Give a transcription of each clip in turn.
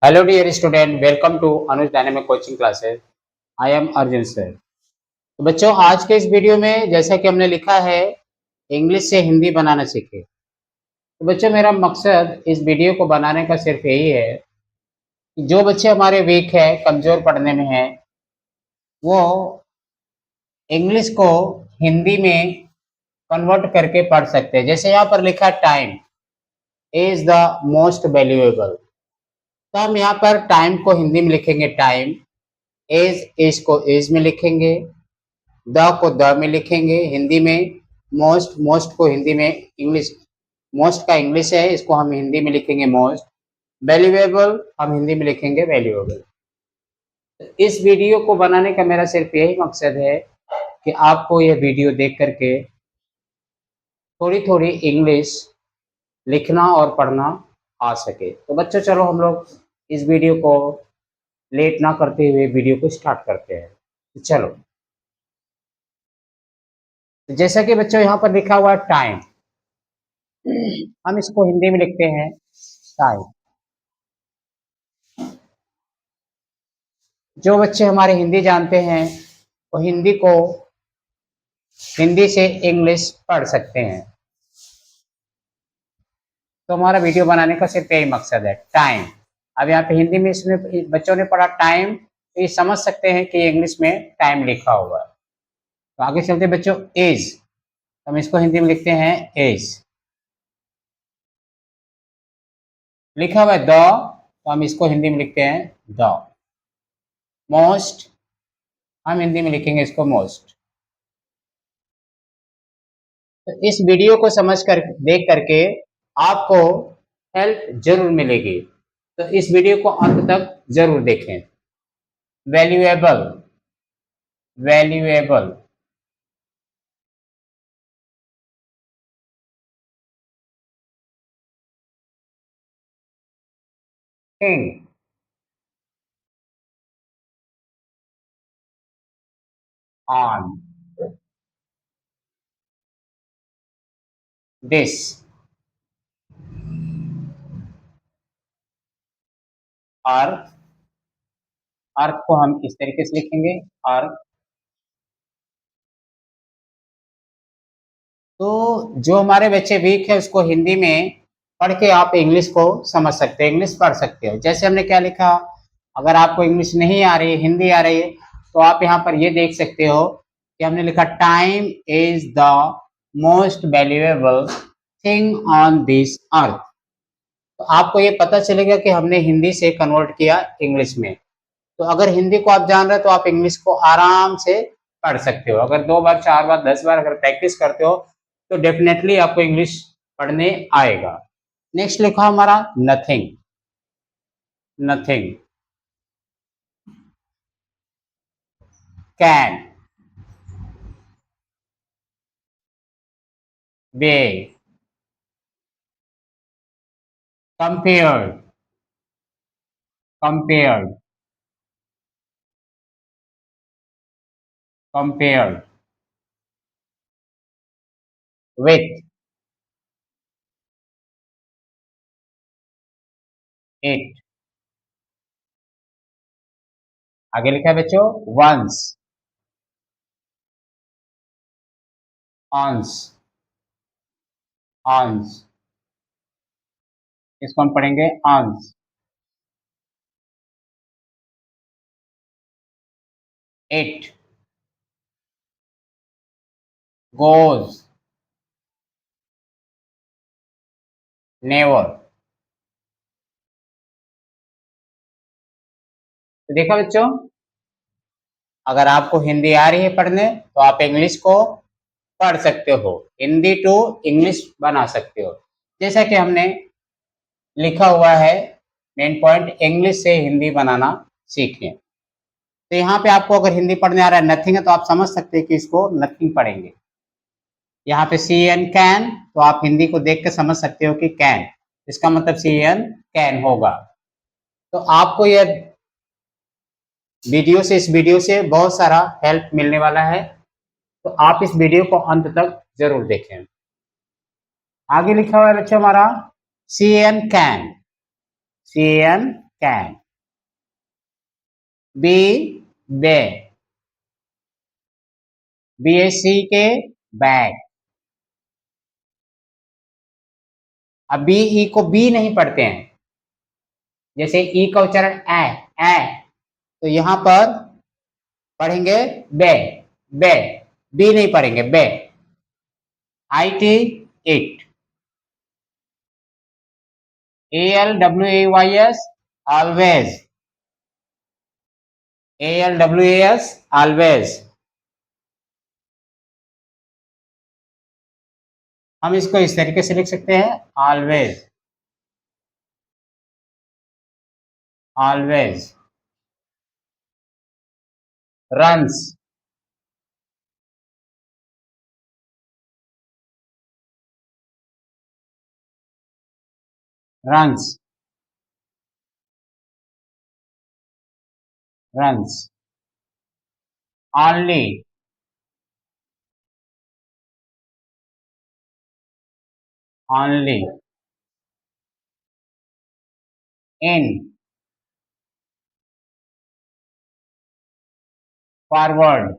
Hello dear student, welcome to Anuj Dynamic Coaching Classes. I am Arjun sir. तो बच्चों आज के इस वीडियो में जैसा कि हमने लिखा है इंग्लिश से हिंदी बनाना सीखे। तो बच्चों मेरा मकसद इस वीडियो को बनाने का सिर्फ यही है कि जो बच्चे हमारे वीक है, कमजोर पढ़ने में है, वो इंग्लिश को हिंदी में कन्वर्ट करके पढ़ सकते हैं। जैसे यहाँ पर लिखा time is the most valuable, तो हम यहाँ पर टाइम को हिंदी में लिखेंगे टाइम, एज को एज में लिखेंगे, द को द में लिखेंगे हिंदी में, मोस्ट को हिंदी में इंग्लिश, मोस्ट का इंग्लिश है, इसको हम हिंदी में लिखेंगे मोस्ट, वैल्यूएबल हम हिंदी में लिखेंगे वैल्यूएबल। इस वीडियो को बनाने का मेरा सिर्फ यही मकसद है कि आपको यह वीडियो देख करके थोड़ी थोड़ी इंग्लिश लिखना और पढ़ना आ सके। तो बच्चों चलो हम लोग इस वीडियो को लेट ना करते हुए वीडियो को स्टार्ट करते हैं। तो चलो, जैसा कि बच्चों यहाँ पर लिखा हुआ है टाइम, हम इसको हिंदी में लिखते हैं टाइम। जो बच्चे हमारे हिंदी जानते हैं वो हिंदी से इंग्लिश पढ़ सकते हैं। तो हमारा वीडियो बनाने का सिर्फ यही मकसद है, टाइम। अब यहाँ पे हिंदी में इसमें बच्चों ने पढ़ा टाइम, तो ये समझ सकते हैं कि इंग्लिश में टाइम लिखा हुआ है। तो आगे चलते बच्चों, एज, हम इसको हिंदी में लिखते हैं एज। लिखा हुआ है द, तो हम इसको हिंदी में लिखते हैं द। मोस्ट, हम हिंदी में लिखेंगे इसको मोस्ट। तो इस वीडियो को समझ कर देख करके आपको हेल्प जरूर मिलेगी, तो इस वीडियो को अंत तक जरूर देखें। Valuable, valuable, thing, on, this, earth, earth को हम इस तरीके से लिखेंगे अर्थ। तो जो हमारे बच्चे वीक है उसको हिंदी में पढ़ के आप इंग्लिश को समझ सकते हैं, इंग्लिश पढ़ सकते हो। जैसे हमने क्या लिखा, अगर आपको इंग्लिश नहीं आ रही है, हिंदी आ रही है, तो आप यहाँ पर ये देख सकते हो कि हमने लिखा time is the most valuable thing on this अर्थ। तो आपको ये पता चलेगा कि हमने हिंदी से कन्वर्ट किया इंग्लिश में। तो अगर हिंदी को आप जान रहे हो तो आप इंग्लिश को आराम से पढ़ सकते हो। अगर 2 बार 4 बार 10 बार अगर प्रैक्टिस करते हो तो डेफिनेटली आपको इंग्लिश पढ़ने आएगा। नेक्स्ट लिखा हमारा nothing, nothing, can, way, compared, compared, compared, with, it. आगे लिखा है बच्चों वंस, ऑन्स, ऑन्स, इसको हम पढ़ेंगे ऑन्स। It goes, never. तो देखा बच्चों, अगर आपको हिंदी आ रही है पढ़ने तो आप इंग्लिश को पढ़ सकते हो, हिंदी टू इंग्लिश बना सकते हो। जैसा कि हमने लिखा हुआ है मेन पॉइंट, इंग्लिश से हिंदी बनाना सीखें। तो यहाँ पे आपको अगर हिंदी पढ़ने आ रहा है नथिंग है, तो आप समझ सकते हैं कि इसको नथिंग पढ़ेंगे। यहाँ पे सी एन कैन, तो आप हिंदी को देख के समझ सकते हो कि कैन, इसका मतलब सी एन कैन होगा। तो आपको यह इस वीडियो से बहुत सारा हेल्प मिलने वाला है, तो आप इस वीडियो को अंत तक जरूर देखें। आगे लिखा हुआ है बच्चों हमारा C N can, C N can. B bay, BAC के बैग। अब बी ई को बी नहीं पढ़ते हैं, जैसे ई का उच्चारण ए, तो यहां पर पढ़ेंगे बे, बे, बी नहीं पढ़ेंगे, बे। IT it, ALWAYS always, ALWAS always. हम इसको इस तरीके से लिख सकते हैं, always, always. Runs, runs, runs. only, only। in, forward,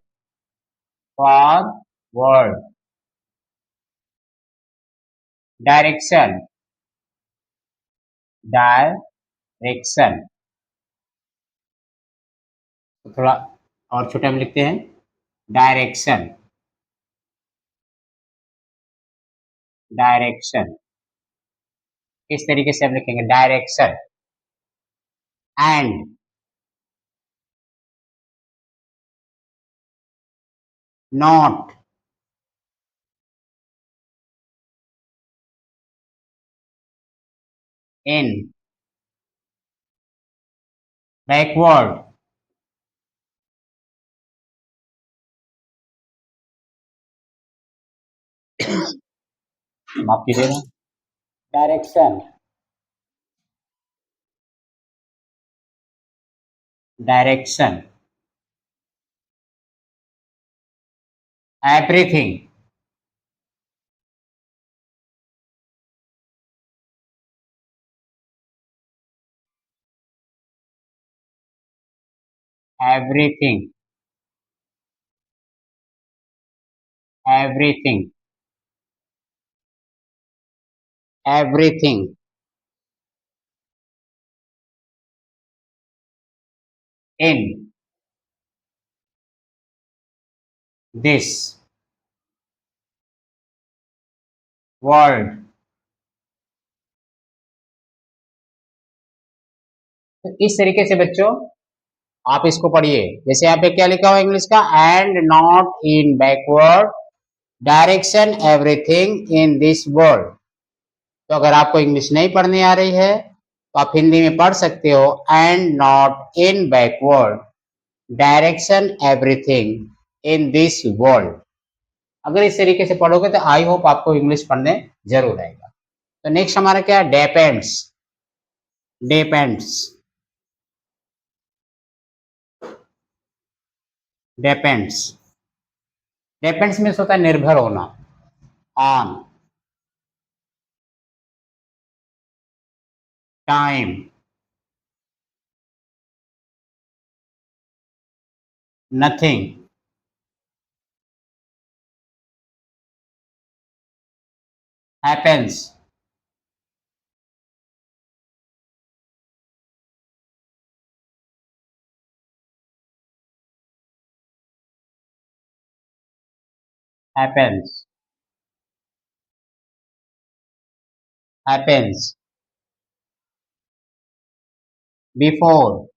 forward। direction, direction। तो थोड़ा और छोटा में लिखते हैं, डायरेक्शन, डायरेक्शन। इस तरीके से हम लिखेंगे, direction. And, not, in, backward, माफ कीजिएगा, direction, direction. Everything, everything, everything, everything. In this world. तो इस तरीके से बच्चों आप इसको पढ़िए। जैसे यहाँ पे क्या लिखा हुआ इंग्लिश का, and not in backward, direction everything in this world. तो अगर आपको इंग्लिश नहीं पढ़ने आ रही है तो आप हिंदी में पढ़ सकते हो, and not in backward, direction everything in this world. अगर इस तरीके से पढ़ोगे तो आई होप आपको इंग्लिश पढ़ने जरूर आएगा। तो नेक्स्ट हमारा क्या है, depends, depends, depends. Depends means होता है निर्भर होना, on, time, nothing, happens, happens, happens, before,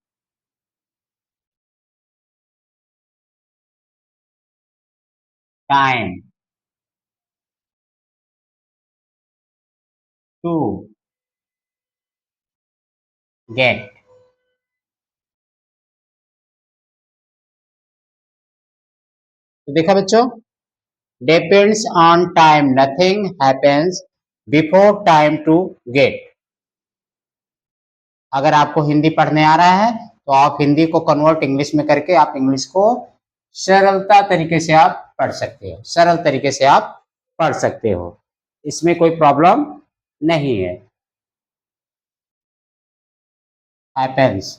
time, to, get। तो देखा बच्चों, depends on time, nothing happens before time to get. अगर आपको हिंदी पढ़ने आ रहा है तो आप हिंदी को कन्वर्ट इंग्लिश में करके आप इंग्लिश को सरलता तरीके से आप पढ़ सकते हो, सरल तरीके से आप पढ़ सकते हो, इसमें कोई प्रॉब्लम नहीं है। हैपेंस।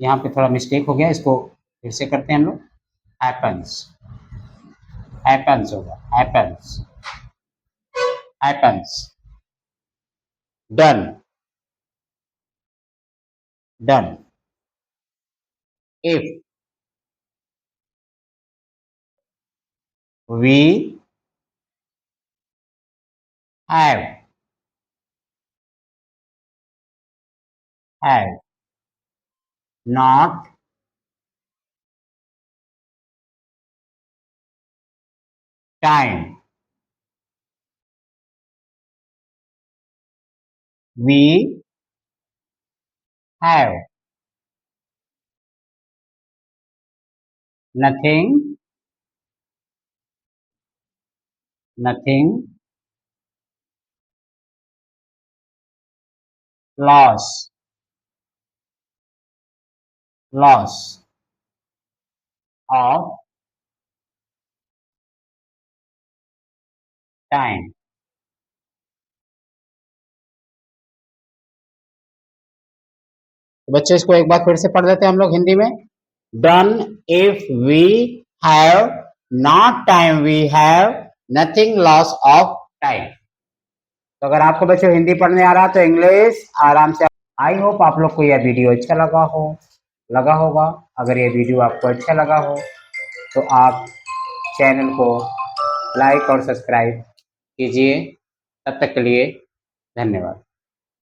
यहाँ पे थोड़ा मिस्टेक हो गया, इसको फिर से करते हैं हम लोग। हैपेंस, हैपेंस होगा, happens, happens. Done, done. If we have, have not time, we have nothing, nothing loss, loss of time. तो बच्चों इसको एक बार फिर से पढ़ देते हैं हम लोग हिंदी में। Done if we have not time, we have nothing loss of time. तो अगर आपको बच्चों हिंदी पढ़ने आ रहा है तो इंग्लिश आराम से। आई होप आप लोग को यह वीडियो अच्छा लगा होगा। अगर ये वीडियो आपको अच्छा लगा हो तो आप चैनल को लाइक और सब्सक्राइब कीजिए। तब तक के लिए धन्यवाद।